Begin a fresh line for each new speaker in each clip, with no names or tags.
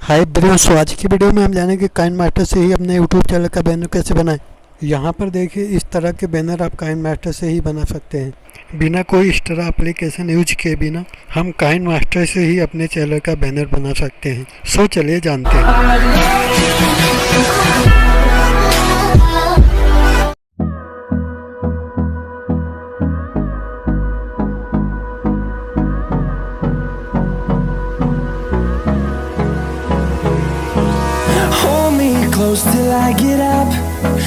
Hi bro, सो आज की video में हम जानेंगे काइन मास्टर से ही अपने यूट्यूब चैनल का बैनर कैसे बनाएं। यहाँ पर देखिए, इस तरह के बैनर आप काइन मास्टर से ही बना सकते हैं। बिना कोई एक्स्ट्रा एप्लीकेशन यूज किए बिना हम काइन मास्टर से ही अपने चैनल का बैनर बना सकते हैं। सो चलिए जानते हैं।
Hold me close till I get up.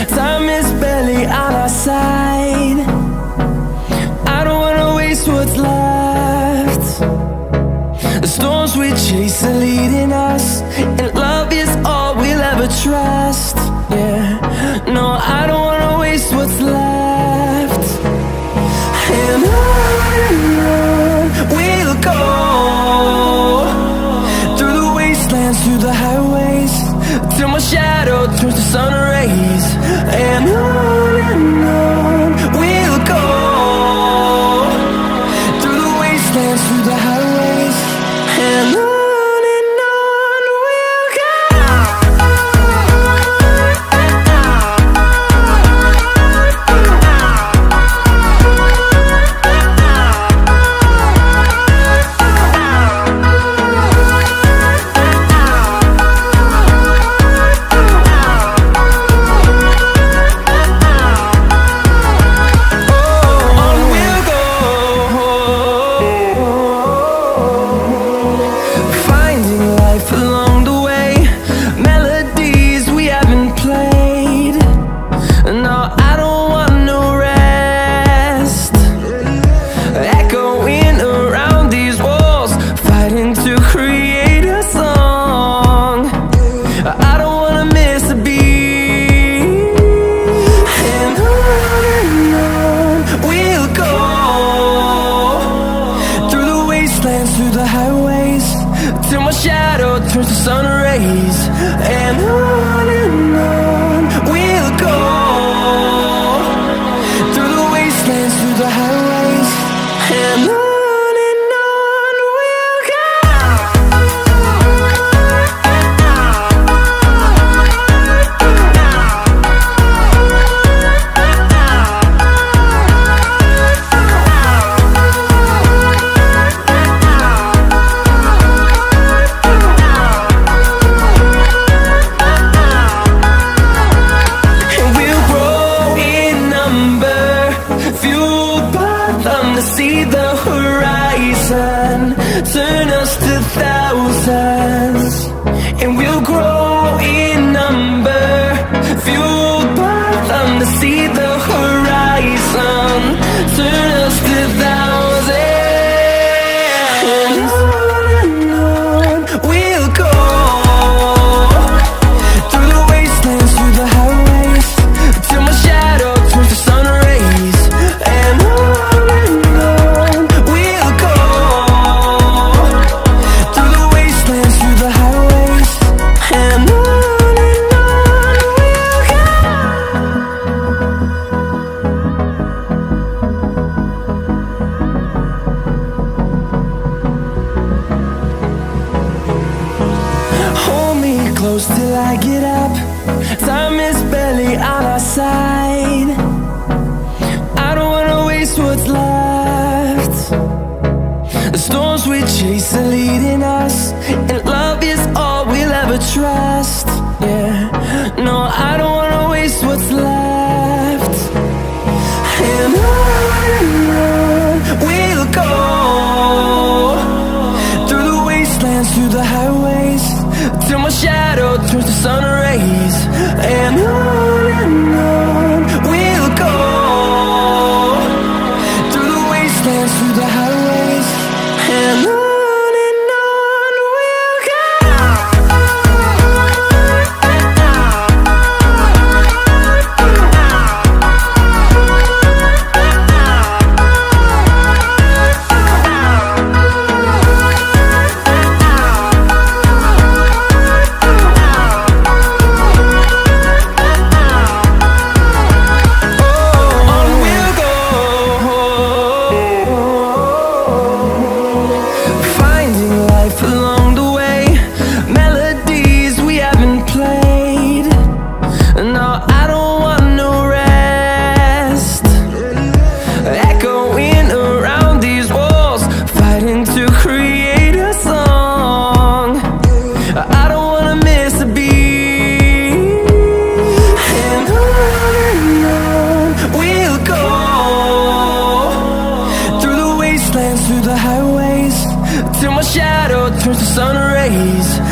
Time is barely on our side. I don't wanna waste what's left. The storms we chase are leading us, and love is all we'll ever trust. Yeah, no, I don't wanna waste what's left. And on we'll go, through the wastelands, through the highways, till my shadow turns to sun rays. And on we'll go, through the wastelands, through the highways. And on we'll go. Along the way, melodies we haven't played. No, I don't want no rest. Echoing around these walls, fighting to create a song. I don't wanna miss a beat. And on we'll go, through the wastelands, through the highways, till my shadow turns to sun rays. And on we'll go, through the wastelands, through the highways. And on we'll go. See the horizon, turn us to thousands, and we'll grow in number, fueled by them to see the horizon, turn us to thousands. And on we'll go, through the wastelands, through the highways, till my shadow turns to sun rays. And close till I get up. Time is barely on our side. I don't wanna waste what's left. The storms we chase are leading us, and love is all we'll ever trust. Yeah, no, I don't wanna waste what's left. And on we'll go, through the wastelands, through the highways, till my shadow turns to sun rays. And on we'll go, through the wastelands, through the highways. And on we'll go.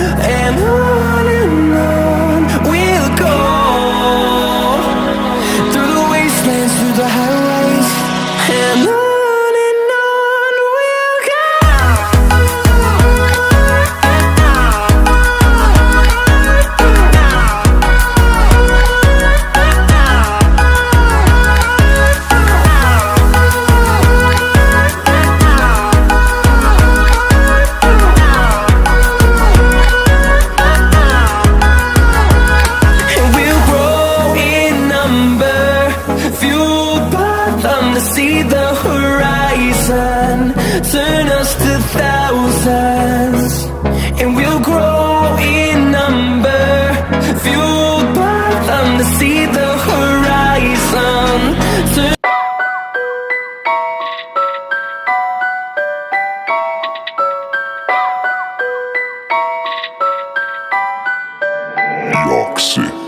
and on we'll go, through the wastelands, through the highways, and on we'll go. And we'll grow in number, fueled by them to see the horizon, turn us to thousands. And we'll grow in number, fueled by them to see the horizon, turn.
York City.